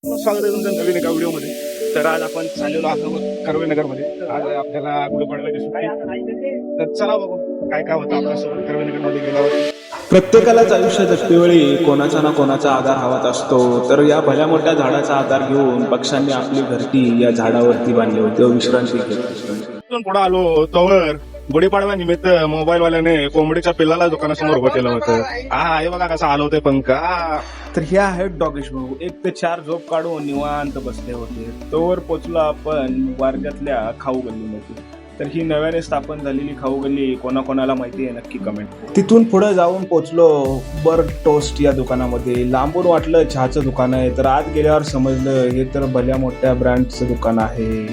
स्वागत आहे तुमचं नवीन एका व्हिडिओमध्ये. तर आज आपण चाललेलो आहोत कर्वेनगरमध्ये. आज आपल्याला गुढीपाडव्याची सुट्टी. तर चला बघू काय काय होतं आपल्यासोबत कर्वेनगरमध्ये गेल्यावर. प्रत्येकालाच आयुष्यात असतेवेळी कोणाचा ना कोणाचा आधार हवाच असतो. तर या भल्या मोठ्या झाडाचा आधार घेऊन पक्ष्यांनी आपली घरटी या झाडावरती बांधली होती व विश्रांती घेत. तिथून पुढे आलो तोवर गुढीपाडव्या निमित्त मोबाईलवाल्याने कोंबडीच्या पिल्लाला दुकानासमोर उभं केलं होतं. हे बघा कसं आलो होते पंख. तर हे आहेत डॉगेश भाऊ. 1 ते 4 झोप काढून निवांत बसले होते. तोवर पोचलो आपण वारग्यातल्या खाऊ गल्लीमध्ये. तर ही नव्याने स्थापन झालेली खाऊ गल्ली कोणाकोणाला माहिती आहे नक्की कमेंट. तिथून पुढे जाऊन पोचलो बर्ड टोस्ट या दुकानामध्ये. लांबून वाटलं चहाचं दुकान आहे, तर आत गेल्यावर समजलं हे तर भल्या मोठ्या ब्रँडचं दुकान आहे.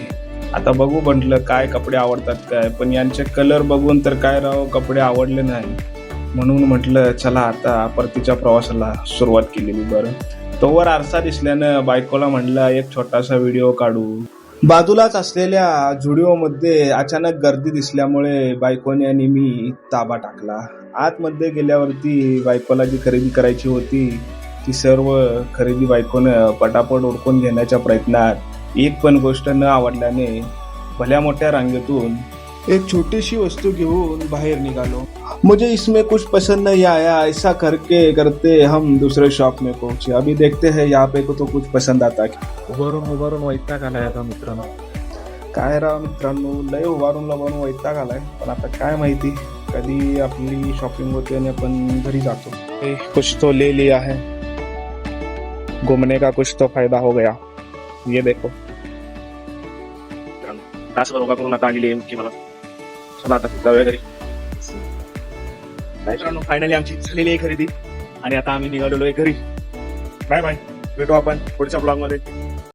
आता बघू म्हटलं काय कपडे आवडतात काय, पण यांचे कलर बघून तर काय राव कपडे आवडले नाही. म्हणून म्हटलं चला आता परतीच्या प्रवासाला सुरुवात केलेली बरं. तोवर आरसा दिसल्यानं बायकोला म्हटलं एक छोटासा व्हिडिओ काढू. बाजूलाच असलेल्या झुडिओमध्ये अचानक गर्दी दिसल्यामुळे बायकोने आणि मी ताबा टाकला. आतमध्ये गेल्यावरती बायकोला जी खरेदी करायची होती ती सर्व खरेदी बायकोनं पटापट उरकून घेण्याच्या प्रयत्नात एक पण गोष्ट न आवडल्याने भल्या मोठ्या रांगेतून एक छोटीशी वस्तू घेऊन बाहेर निघालो. मुझे इसमें कुछ पसंद नहीं आया, ऐसा करके करते हम दूसरे शॉप में पहुंचे. अभी देखते हैं यहाँ पे तो कुछ पसंद आता. उभारून वैताग आलाय आता मित्रांनो. काय राव मित्रांनो, लय उभारून वैताग आलाय. पण आता काय माहिती कधी आपली शॉपिंग होते आणि आपण घरी जातो. कुछ तो ले लिया है, घूमने का कुछ तो फायदा हो गया. ये देखो तासभर उभा करून आता आलेली की मला. चला आता जाऊया घरी. मित्रांनो फायनली आमची झालेली आहे खरेदी आणि आता आम्ही निघालेलो आहे घरी. बाय बाय, भेटू आपण पुढच्या ब्लॉग मध्ये.